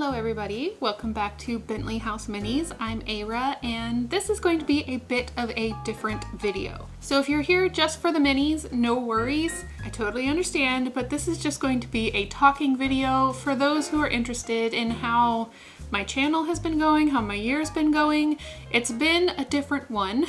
Hello everybody, welcome back to Bentley House Minis. I'm Aira and this is going to be a bit of a different video. So if you're here just for the minis, no worries. I totally understand, but this is just going to be a talking video for those who are interested in how my channel has been going, how my year's been going. It's been a different one.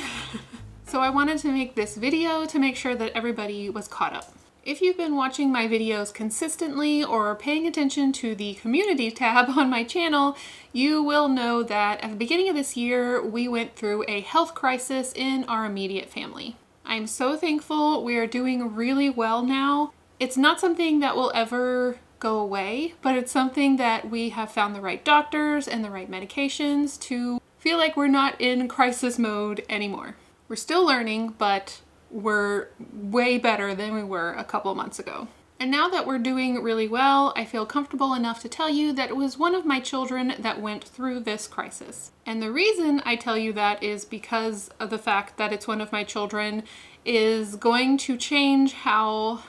So I wanted to make this video to make sure that everybody was caught up. If you've been watching my videos consistently or paying attention to the community tab on my channel, you will know that at the beginning of this year, we went through a health crisis in our immediate family. I'm so thankful we are doing really well now. It's not something that will ever go away, but it's something that we have found the right doctors and the right medications to feel like we're not in crisis mode anymore. We're still learning, but we're way better than we were a couple months ago. And now that we're doing really well, I feel comfortable enough to tell you that it was one of my children that went through this crisis. And the reason I tell you that is because of the fact that it's one of my children is going to change how,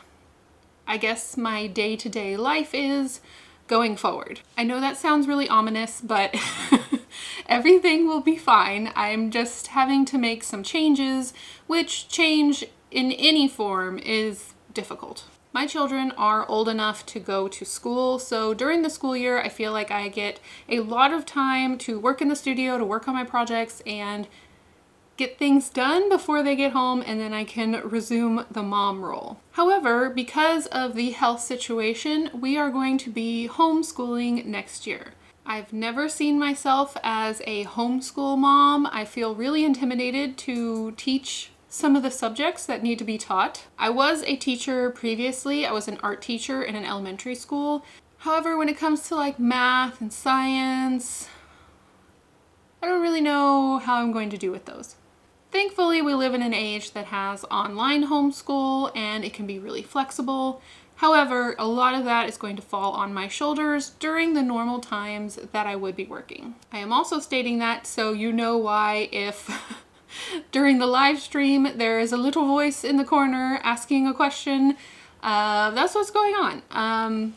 I guess, my day-to-day life is going forward. I know that sounds really ominous, but everything will be fine. I'm just having to make some changes, which change in any form is difficult. My children are old enough to go to school, so during the school year, I feel like I get a lot of time to work in the studio, to work on my projects, and get things done before they get home, and then I can resume the mom role. However, because of the health situation, we are going to be homeschooling next year. I've never seen myself as a homeschool mom. I feel really intimidated to teach some of the subjects that need to be taught. I was a teacher previously. I was an art teacher in an elementary school. However, when it comes to like math and science, I don't really know how I'm going to do with those. Thankfully, we live in an age that has online homeschool and it can be really flexible. However, a lot of that is going to fall on my shoulders during the normal times that I would be working. I am also stating that so you know why if during the live stream there is a little voice in the corner asking a question, that's what's going on.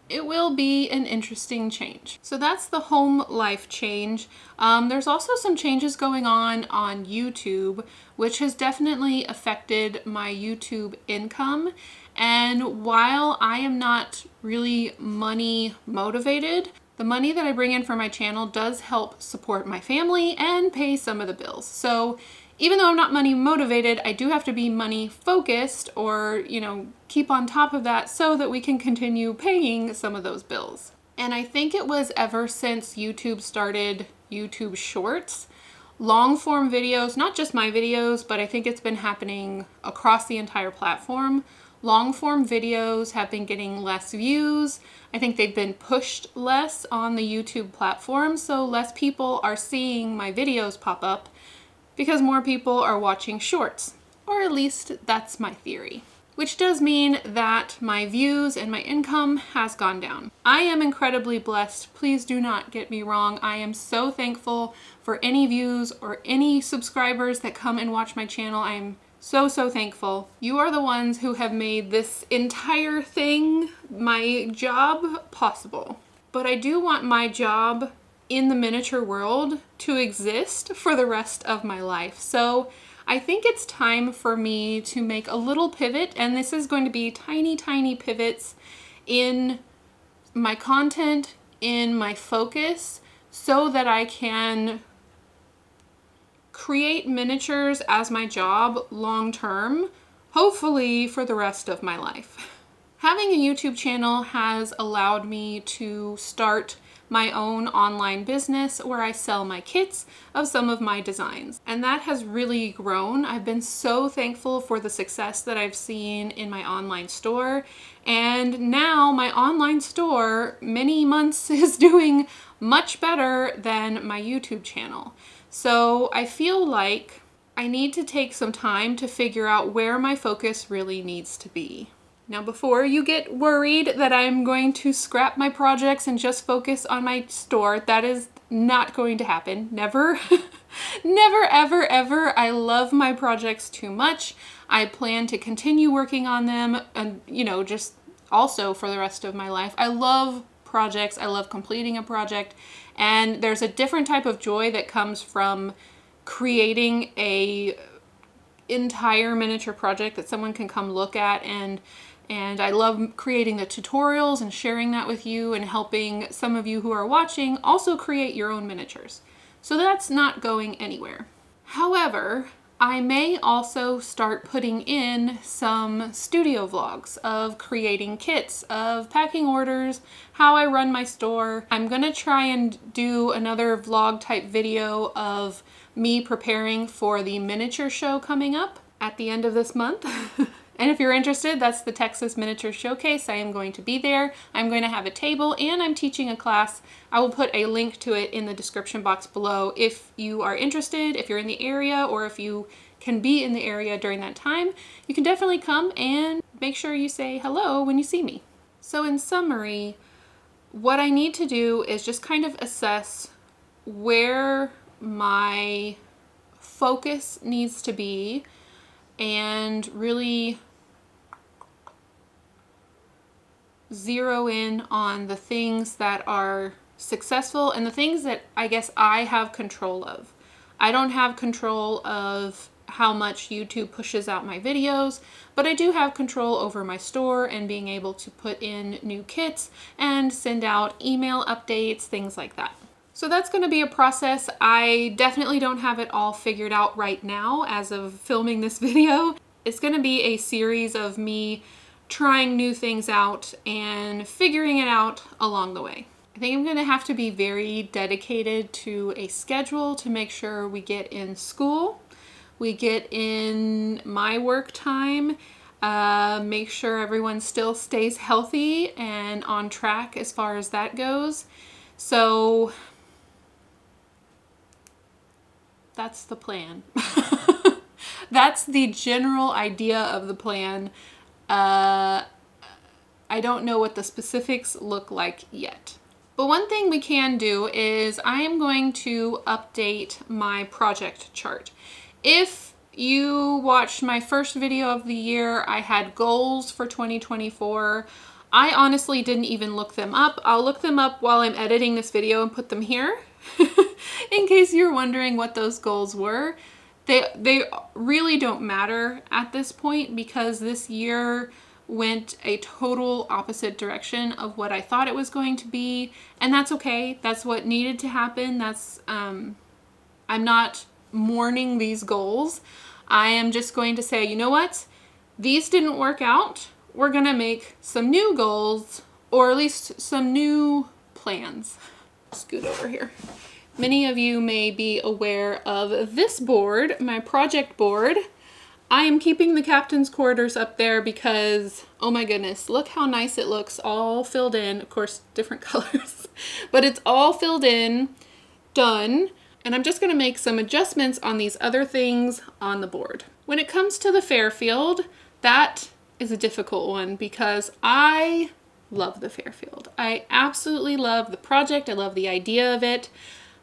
It will be an interesting change. So that's the home life change. There's also some changes going on YouTube, which has definitely affected my YouTube income. And while I am not really money motivated, the money that I bring in for my channel does help support my family and pay some of the bills. So even though I'm not money motivated, I do have to be money focused or, keep on top of that so that we can continue paying some of those bills. And I think it was ever since YouTube started YouTube Shorts, long form videos, not just my videos, but I think it's been happening across the entire platform. Long form videos have been getting less views. I think they've been pushed less on the YouTube platform, so less people are seeing my videos pop up because more people are watching shorts, or at least that's my theory. Which does mean that my views and my income has gone down. I am incredibly blessed. Please do not get me wrong. I am so thankful for any views or any subscribers that come and watch my channel. I am so thankful. You are the ones who have made this entire thing, my job, possible. But I do want my job in the miniature world to exist for the rest of my life. So I think it's time for me to make a little pivot, and this is going to be tiny pivots in my content, in my focus, so that I can create miniatures as my job long term, hopefully for the rest of my life. Having a YouTube channel has allowed me to start my own online business where I sell my kits of some of my designs. And that has really grown. I've been so thankful for the success that I've seen in my online store. And now my online store, many months, is doing much better than my YouTube channel. So I feel like I need to take some time to figure out where my focus really needs to be. Now, before you get worried that I'm going to scrap my projects and just focus on my store, that is not going to happen. Never, never, ever. I love my projects too much. I plan to continue working on them and, just also for the rest of my life. I love projects. I love completing a project. And there's a different type of joy that comes from creating a entire miniature project that someone can come look at, and I love creating the tutorials and sharing that with you and helping some of you who are watching also create your own miniatures. So that's not going anywhere. However, I may also start putting in some studio vlogs of creating kits, of packing orders, how I run my store. I'm gonna try and do another vlog type video of me preparing for the miniature show coming up at the end of this month. And if you're interested, that's the Texas Miniature Showcase. I am going to be there. I'm going to have a table and I'm teaching a class. I will put a link to it in the description box below if you are interested, if you're in the area, or if you can be in the area during that time. You can definitely come and make sure you say hello when you see me. So in summary, what I need to do is just kind of assess where my focus needs to be and really zero in on the things that are successful and the things that I guess I have control of. I don't have control of how much YouTube pushes out my videos, but I do have control over my store and being able to put in new kits and send out email updates, things like that. So that's going to be a process. I definitely don't have it all figured out right now as of filming this video. It's going to be a series of me trying new things out and figuring it out along the way. I think I'm going to have to be very dedicated to a schedule to make sure we get in school, we get in my work time, make sure everyone still stays healthy and on track as far as that goes. So that's the plan. That's the general idea of the plan. I don't know what the specifics look like yet. But one thing we can do is I am going to update my project chart. If you watched my first video of the year, I had goals for 2024. I honestly didn't even look them up. I'll look them up while I'm editing this video and put them here. In case you're wondering what those goals were. They really don't matter at this point because this year went a total opposite direction of what I thought it was going to be, and that's okay. That's what needed to happen. That's I'm not mourning these goals. I am just going to say, you know what? These didn't work out. We're gonna make some new goals, or at least some new plans. Scoot over here. Many of you may be aware of this board, my project board. I am keeping the captain's quarters up there because, oh my goodness, look how nice it looks, all filled in. Of course, different colors, but it's all filled in, done. And I'm just gonna make some adjustments on these other things on the board. When it comes to the Fairfield, that is a difficult one because I love the Fairfield. I absolutely love the project. I love the idea of it.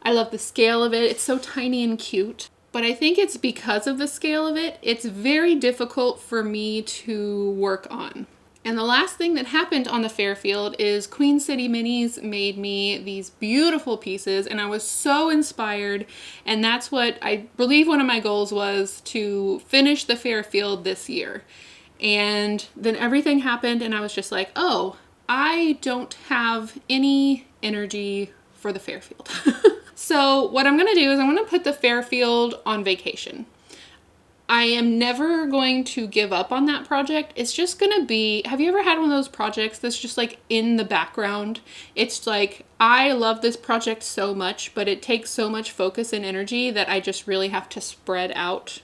I love the scale of it. It's so tiny and cute. But I think it's because of the scale of it, it's very difficult for me to work on. And the last thing that happened on the Fairfield is Queen City Minis made me these beautiful pieces, and I was so inspired. And that's what I believe one of my goals was, to finish the Fairfield this year. And then everything happened and I was just like, oh, I don't have any energy for the Fairfield. So what I'm gonna do is I'm gonna put the Fairfield on vacation. I am never going to give up on that project. It's just gonna be, have you ever had one of those projects that's just like in the background? It's like, I love this project so much, but it takes so much focus and energy that I just really have to spread out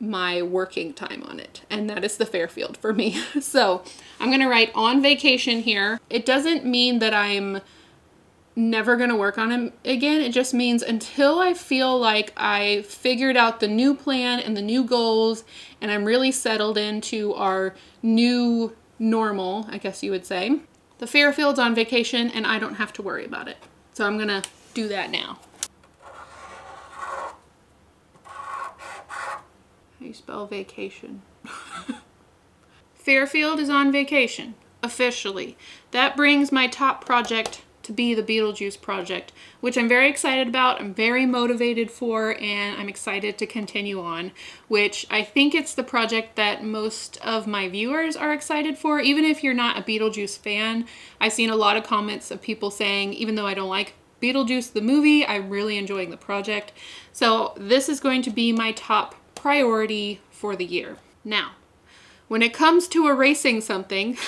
my working time on it. And that is the Fairfield for me. So I'm gonna write on vacation here. It doesn't mean that I'm never gonna work on it again. It just means until I feel like I figured out the new plan and the new goals and I'm really settled into our new normal, I guess you would say, the Fairfield's on vacation and I don't have to worry about it. So I'm gonna do that now. How do you spell vacation? Fairfield is on vacation. officially. That brings my top project to be the Beetlejuice project, which I'm very excited about, I'm very motivated for, and I'm excited to continue on, which I think it's the project that most of my viewers are excited for. Even if you're not a Beetlejuice fan, I've seen a lot of comments of people saying, even though I don't like Beetlejuice the movie, I'm really enjoying the project. So this is going to be my top priority for the year. Now, when it comes to erasing something,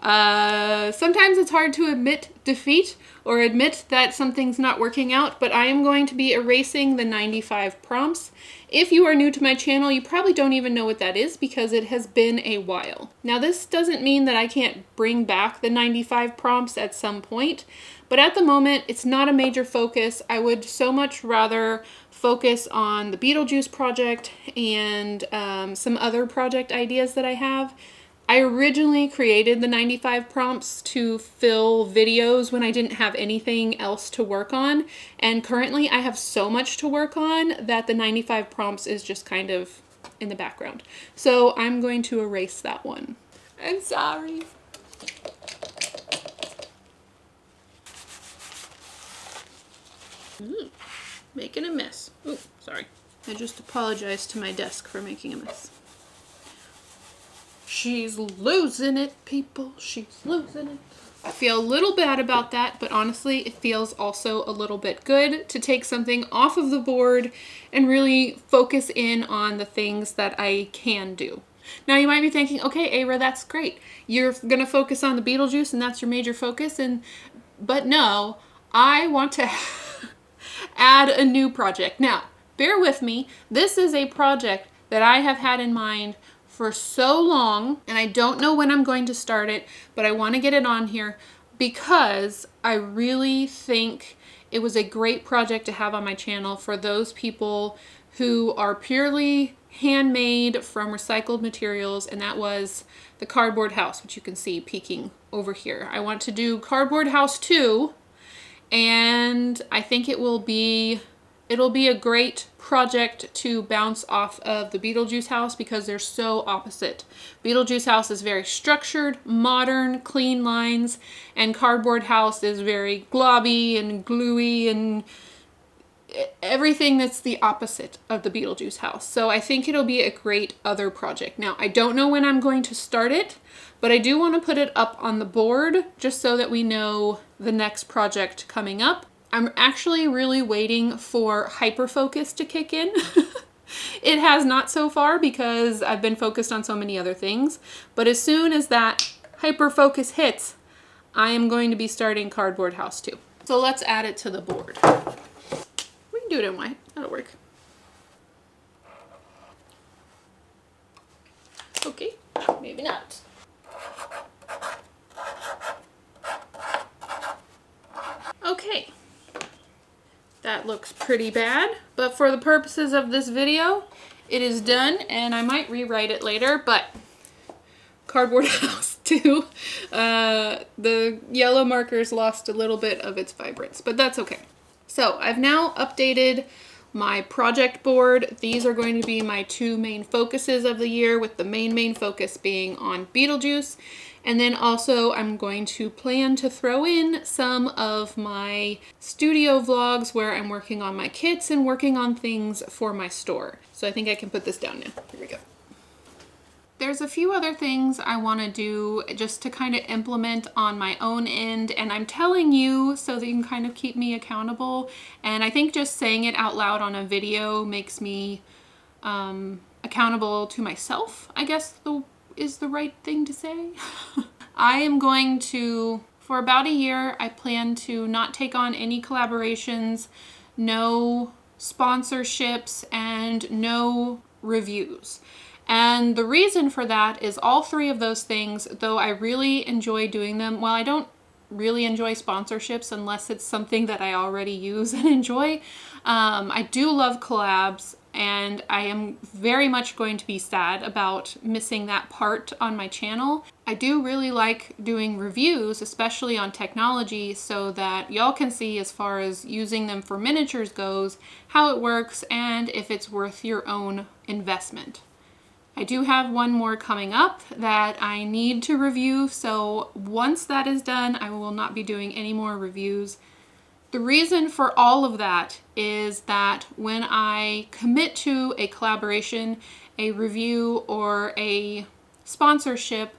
sometimes it's hard to admit defeat or admit that something's not working out, but I am going to be erasing the 95 prompts. If you are new to my channel, you probably don't even know what that is because it has been a while. Now, this doesn't mean that I can't bring back the 95 prompts at some point, but at the moment, it's not a major focus. I would so much rather focus on the Beetlejuice project and some other project ideas that I have. I originally created the 95 prompts to fill videos when I didn't have anything else to work on, and currently I have so much to work on that the 95 prompts is just kind of in the background. So I'm going to erase that one. I'm sorry. Making a mess. Ooh, sorry. I just apologized to my desk for making a mess. She's losing it, people. She's losing it. I feel a little bad about that, but honestly, it feels also a little bit good to take something off of the board and really focus in on the things that I can do. Now, you might be thinking, okay, Ara, that's great. You're going to focus on the Beetlejuice and that's your major focus. But no, I want to add a new project. Now, bear with me. This is a project that I have had in mind for so long, and I don't know when I'm going to start it, but I want to get it on here because I really think it was a great project to have on my channel for those people who are purely handmade from recycled materials, and that was the cardboard house, which you can see peeking over here. I want to do Cardboard House 2, and I think it'll be a great project to bounce off of the Beetlejuice house because they're so opposite. Beetlejuice house is very structured, modern, clean lines, and Cardboard House is very globby and gluey and everything that's the opposite of the Beetlejuice house. So I think it'll be a great other project. Now, I don't know when I'm going to start it, but I do want to put it up on the board just so that we know the next project coming up. I'm actually really waiting for hyperfocus to kick in. It has not so far because I've been focused on so many other things. But as soon as that hyperfocus hits, I am going to be starting Cardboard House 2. So let's add it to the board. We can do it in white. That'll work. Okay, maybe not. Okay. That looks pretty bad, but for the purposes of this video, it is done, and I might rewrite it later, but Cardboard House 2, the yellow markers lost a little bit of its vibrance, but that's okay. So I've now updated my project board. These are going to be my two main focuses of the year, with the main focus being on Beetlejuice. And then also I'm going to plan to throw in some of my studio vlogs where I'm working on my kits and working on things for my store. So I think I can put this down now. Here we go. There's a few other things I want to do just to kind of implement on my own end, and I'm telling you so that you can kind of keep me accountable. And I think just saying it out loud on a video makes me accountable to myself, I guess is the right thing to say. I am going to, for about a year, I plan to not take on any collaborations, no sponsorships, and no reviews. And the reason for that is all three of those things, though I really enjoy doing them, well, I don't really enjoy sponsorships unless it's something that I already use and enjoy. I do love collabs, and I am very much going to be sad about missing that part on my channel. I do really like doing reviews, especially on technology, so that y'all can see, as far as using them for miniatures goes, how it works and if it's worth your own investment. I do have one more coming up that I need to review, so once that is done, I will not be doing any more reviews. The reason for all of that is that when I commit to a collaboration, a review, or a sponsorship,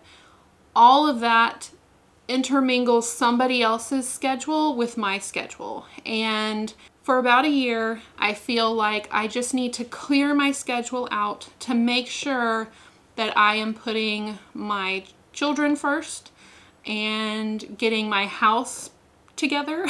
all of that intermingles somebody else's schedule with my schedule. And for about a year, I feel like I just need to clear my schedule out to make sure that I am putting my children first and getting my house together.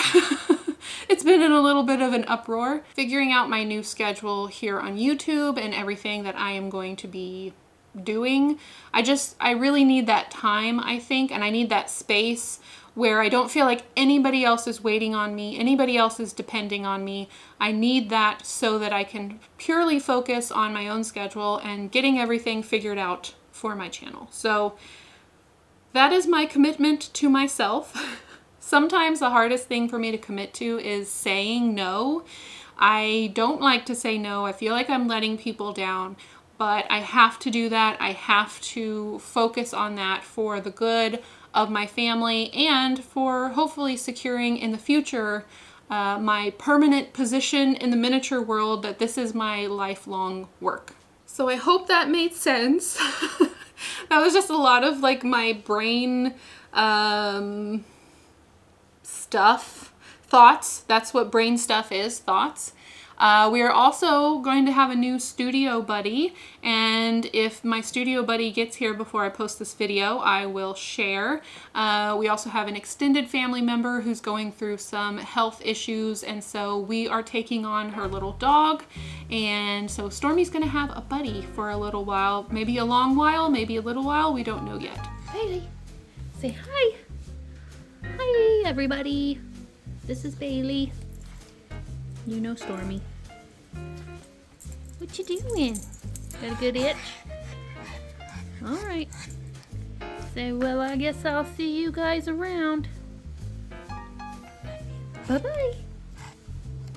It's been in a little bit of an uproar, figuring out my new schedule here on YouTube and everything that I am going to be doing. I really need that time, I think, and I need that space where I don't feel like anybody else is waiting on me, anybody else is depending on me. I need that so that I can purely focus on my own schedule and getting everything figured out for my channel. So that is my commitment to myself. Sometimes the hardest thing for me to commit to is saying no. I don't like to say no. I feel like I'm letting people down, but I have to do that. I have to focus on that for the good of my family and for hopefully securing in the future my permanent position in the miniature world, that this is my lifelong work. So I hope that made sense. That was just a lot of like my brain thoughts. That's what brain stuff is, thoughts. We are also going to have a new studio buddy, and if my studio buddy gets here before I post this video, I will share. We also have an extended family member who's going through some health issues, and so we are taking on her little dog, and so Stormy's gonna have a buddy for a little while, maybe a long while, maybe a little while, we don't know yet. Bailey, say hi. Hi, everybody. This is Bailey. You know Stormy. What you doing? Got a good itch? Alright. So, well, I guess I'll see you guys around. Bye-bye.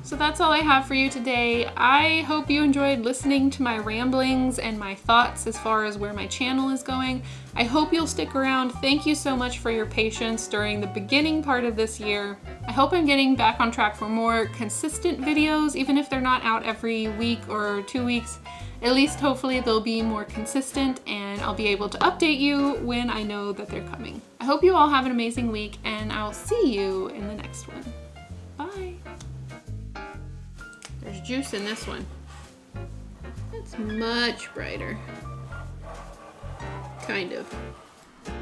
So that's all I have for you today. I hope you enjoyed listening to my ramblings and my thoughts as far as where my channel is going. I hope you'll stick around. Thank you so much for your patience during the beginning part of this year. I hope I'm getting back on track for more consistent videos, even if they're not out every week or 2 weeks. At least hopefully they'll be more consistent and I'll be able to update you when I know that they're coming. I hope you all have an amazing week, and I'll see you in the next one. Bye. There's juice in this one. It's much brighter. Kind of.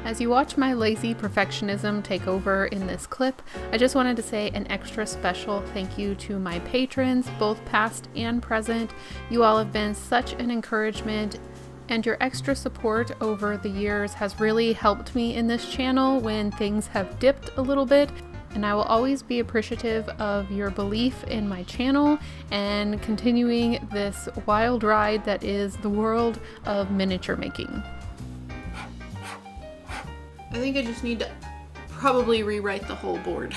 As you watch my lazy perfectionism take over in this clip, I just wanted to say an extra special thank you to my patrons, both past and present. You all have been such an encouragement, and your extra support over the years has really helped me in this channel when things have dipped a little bit. And I will always be appreciative of your belief in my channel and continuing this wild ride that is the world of miniature making. I think I just need to probably rewrite the whole board.